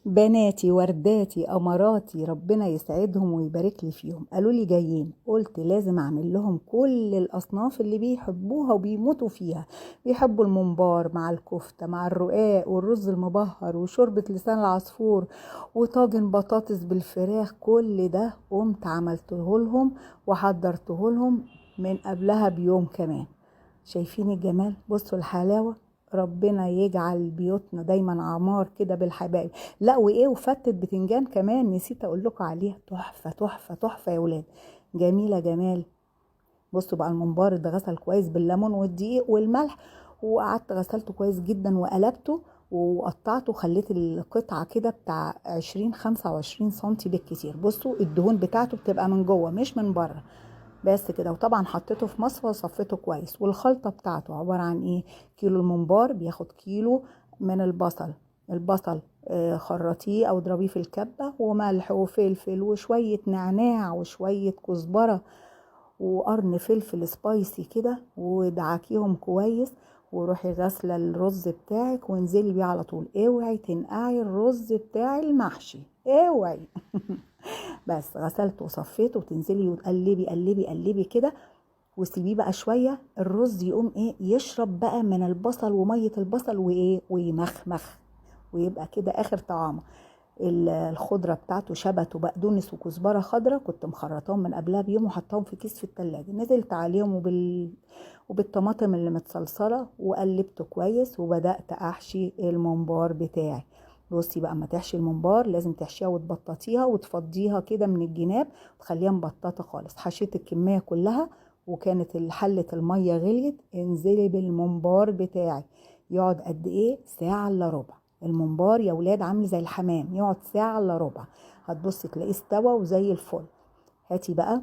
بناتي ورداتي اماراتي ربنا يسعدهم ويبارك لي فيهم قالوا لي جايين، قلت لازم اعمل لهم كل الاصناف اللي بيحبوها وبيموتوا فيها. بيحبوا الممبار مع الكفته مع الرقاق والرز المبهر وشوربه لسان العصفور وطاجن بطاطس بالفراخ. كل ده قمت عملته لهم وحضرته لهم من قبلها بيوم كمان. شايفين الجمال؟ بصوا الحلاوه. ربنا يجعل بيوتنا دايما عمار كده بالحبايب. لا وايه، وفتة بتنجان كمان نسيت اقول لكم عليها، تحفه تحفه تحفه يا ولاد، جميله جمال. بصوا بقى الممبار اتغسل كويس بالليمون والدقيق والملح، وقعدت غسلته كويس جدا وقلبته وقطعته، خليت القطعه كده بتاع 20-25 سنتي بالكتير. بصوا الدهون بتاعته بتبقى من جوه مش من بره، بس كده. وطبعا حطيته في مصفى وصفيته كويس. والخلطه بتاعته عباره عن ايه؟ كيلو الممبار بياخد كيلو من البصل خرطيه او اضربيه في الكبه، وملح وفلفل وشويه نعناع وشويه كزبره وقرن فلفل سبايسي كده، ودعكيهم كويس. وروحي غاسله الرز بتاعك وانزلي بيه على طول. اوعي تنقعي الرز بتاع المحشي، اوعي. بس غسلته وصفيته، وتنزلي وتقلبي قلبي قلبي كده، وسيبيه بقى شويه. الرز يقوم ايه، يشرب بقى من البصل وميه البصل وايه، ويمخمخ، ويبقى كده اخر طعامه. الخضره بتاعته شبت وبقدونس وكزبره خضره، كنت مخرطاهم من قبلها بيوم وحطاهم في كيس في التلاجة. نزلت عليهم وبالطماطم اللي متصلصله وقلبته كويس، وبدات احشي الممبار بتاعي. بصي بقى، اما تحشي الممبار لازم تحشيها وتبططيها وتفضيها كده من الجناب وتخليها مبططه خالص. حشيت الكميه كلها، وكانت حله الميه غليت. انزلي بالممبار بتاعي. يقعد قد ايه؟ ساعه الا ربع. الممبار يا ولاد عامل زي الحمام، يقعد ساعه الا ربع. هتبصي تلاقيه استوى وزي الفل. هاتي بقى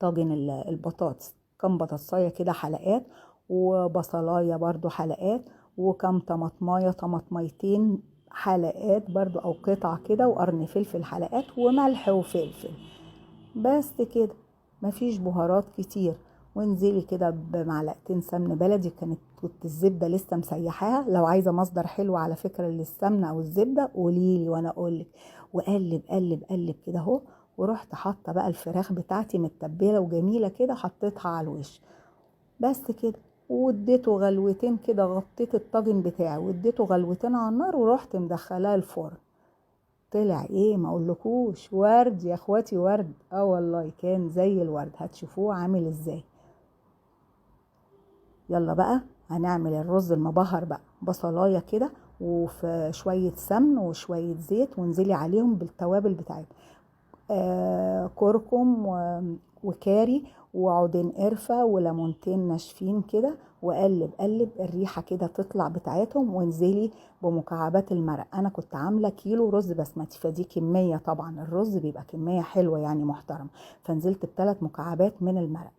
طاجن البطاطس، كام بطاطسايه كده حلقات، وبصلايه برضو حلقات، وكم طماطمايه طماطميتين حلقات برضو او قطع كده، وقرن فلفل حلقات، وملح وفلفل. بس كده، مفيش بهارات كتير. وانزلي كده بمعلقتين سمن بلدي، كنت الزبده لسه مسيحاها. لو عايزه مصدر حلو على فكره للسمنه او الزبده قوليلي وانا اقولك. وقلب قلب قلب كده اهو. ورحت حاطه بقى الفراخ بتاعتي متبله وجميله كده، حطيتها على الوش. بس كده. واديته غلوتين كده، غطيت الطاجن بتاعي واديته غلوتين على النار، ورحت مدخلاه الفرن. طلع ايه ما اقولكوش، ورد يا اخواتي، ورد. اه والله كان زي الورد، هتشوفوه عامل ازاي. يلا بقى هنعمل الرز المبهر بقى. بصلايه كده وفي شويه سمن وشويه زيت، وانزلي عليهم بالتوابل بتاعتهم. كركم وكاري وعودين قرفة وليمونتين ناشفين كده، وقلب قلب الريحة كده تطلع بتاعتهم. وانزلي بمكعبات المرق. انا كنت عاملة كيلو رز بسمتي، فدي كمية، طبعا الرز بيبقى كمية حلوة يعني محترمة. فنزلت ب3 مكعبات من المرق.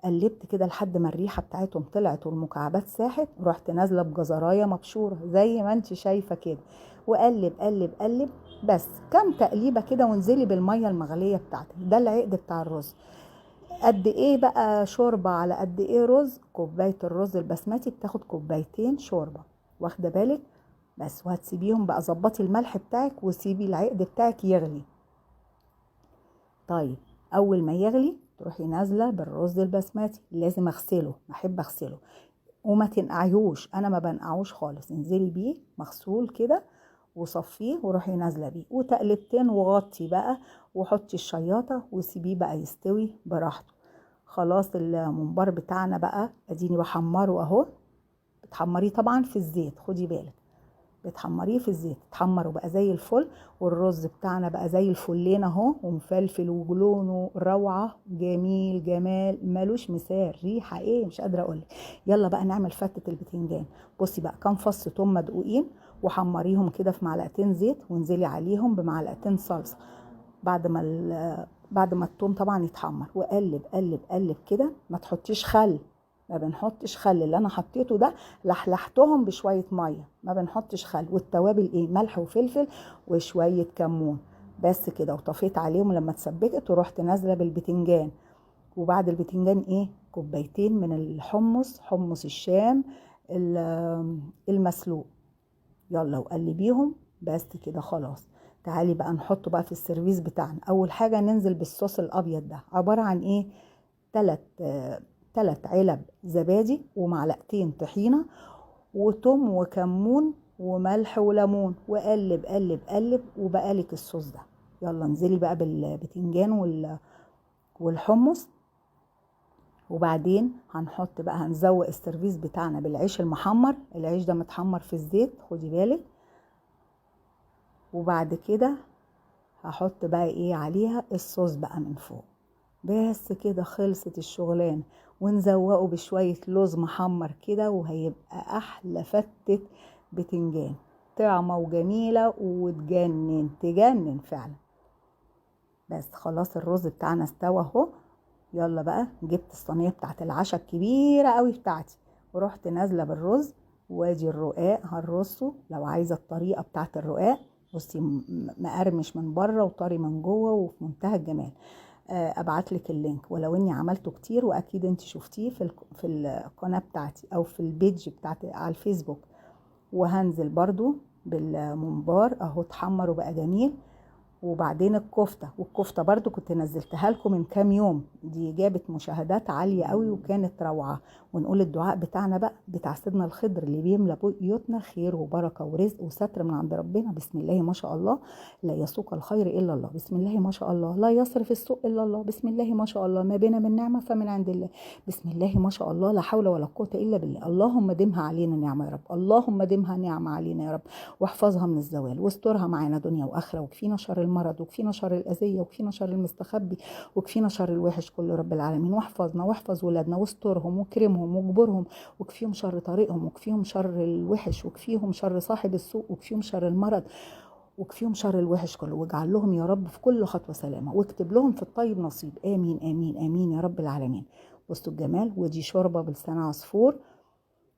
قلبت كده لحد ما الريحة بتاعتهم طلعت والمكعبات ساحت. رحت نازلة بجزراية مبشورة زي ما انت شايفة كده، وقلب قلب قلب. بس كام تقليبة كده، وانزلي بالمية المغلية بتاعتك. ده العقد بتاع الرز. قد ايه بقى شوربة على قد ايه رز؟ كوباية الرز البسمتي بتاخد كوبايتين شوربة، واخدة بالك؟ بس. وهتسيبيهم بقى، ظبطي الملح بتاعك وسيبي العقد بتاعك يغلي. طيب، اول ما يغلي تروحي نازله بالرز البسمتي. لازم اغسله، بحب اغسله وما تنقعيهوش. انا ما بنقعوش خالص. انزلي بيه مغسول كده وصفيه، وروحي نازله بيه وتقلبتين، وغطي بقى وحطي الشياطه وسيبيه بقى يستوي براحته. خلاص الممبار بتاعنا بقى اديني بحمره اهو. بتحمريه طبعا في الزيت، خدي بالك، بتحمريه في الزيت اتحمر وبقى زي الفل. والرز بتاعنا بقى زي الفلين اهو، ومفلفل ولونه روعه، جميل جمال ملوش مثال. ريحه ايه مش قادره اقولك. يلا بقى نعمل فتة البتنجان. بصي بقى، كام فص توم مدقوقين وحمريهم كده في معلقتين زيت، وانزلي عليهم بمعلقتين صلصه. بعد ما التوم طبعا يتحمر، وقلب قلب قلب كده. ما تحطيش خل، ما بنحطش خل. اللي انا حطيته ده لحلحتهم بشويه ميه، ما بنحطش خل. والتوابل ايه؟ ملح وفلفل وشويه كمون. بس كده. وطفيت عليهم لما اتسبكت، ورحت نازله بالبتنجان. وبعد البتنجان ايه؟ كوبايتين من الحمص، حمص الشام المسلوق. يلا وقلبيهم بس كده خلاص. تعالي بقى نحطه بقى في السيرفيس بتاعنا. اول حاجة ننزل بالصوص الابيض ده، عبارة عن ايه؟ 3 علب زبادي ومعلقتين طحينة وتوم وكمون وملح وليمون، وقلب قلب قلب وبقالك الصوص ده. يلا انزلي بقى بالبتنجان والحمص. وبعدين هنحط بقى، هنزوق السيرفيس بتاعنا بالعيش المحمر. العيش ده متحمر في الزيت، خدي بالك. وبعد كده هحط بقى ايه عليها؟ الصوص بقى من فوق. بس كده خلصت الشغلانه. ونزوقه بشويه لوز محمر كده، وهيبقى احلى فتة بتنجان، طعمه وجميله وتجنن تجنن فعلا. بس خلاص الرز بتاعنا استوى اهو. يلا بقى جبت الصينيه بتاعت العشاء الكبيره قوي بتاعتي، ورحت نازله بالرز. وادي الرقاق هنرصه. لو عايزه الطريقه بتاعت الرقاق، بصي مقرمش من بره وطري من جوه وفي منتهى الجمال. ابعت لك اللينك، ولو اني عملته كتير واكيد انت شفتيه في القناه بتاعتي او في البيج بتاعتي على الفيسبوك. وهنزل برضو بالممبار اهو اتحمر وبقى جميل. وبعدين والكفتة برضو كنت نزلتها لكم من كام يوم، دي جابت مشاهدات عالية قوي وكانت روعة. ونقول الدعاء بتاعنا بقى بتاع سيدنا الخضر اللي بيملى بيوتنا خير وبركة ورزق وستر من عند ربنا. بسم الله ما شاء الله، لا يسوق الخير إلا الله. بسم الله ما شاء الله، لا يصرف السوء إلا الله. بسم الله ما شاء الله، ما بنا من نعمة فمن عند الله. بسم الله ما شاء الله، لا حول ولا قوة إلا بالله. اللهم دمها علينا نعمة يا رب، اللهم دمها نعمة علينا يا رب، واحفظها من الزوال، واسترها معانا دنيا واخره، وكفينا شر المرض، وكفينا شر الاذيه، وكفينا شر المستخبي، وكفينا شر الوحش كله رب العالمين. واحفظنا واحفظ ولادنا واسترهم واكرمهم واجبرهم، وكفيهم شر طريقهم، وكفيهم شر الوحش، وكفيهم شر صاحب السوء، وكفيهم شر المرض، وكفيهم شر الوحش كله. واجعل لهم يا رب في كل خطوه سلامه، واكتب لهم في الطيب نصيب. امين امين امين يا رب العالمين. بصوا الجمال. ودي شوربه بلسان عصفور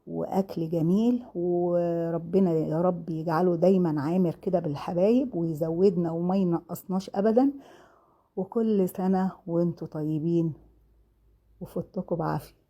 واكل جميل، وربنا يا رب يجعله دايما عامر كده بالحبايب ويزودنا وما ينقصناش ابدا. وكل سنة وانتوا طيبين وفوتكم بعافية.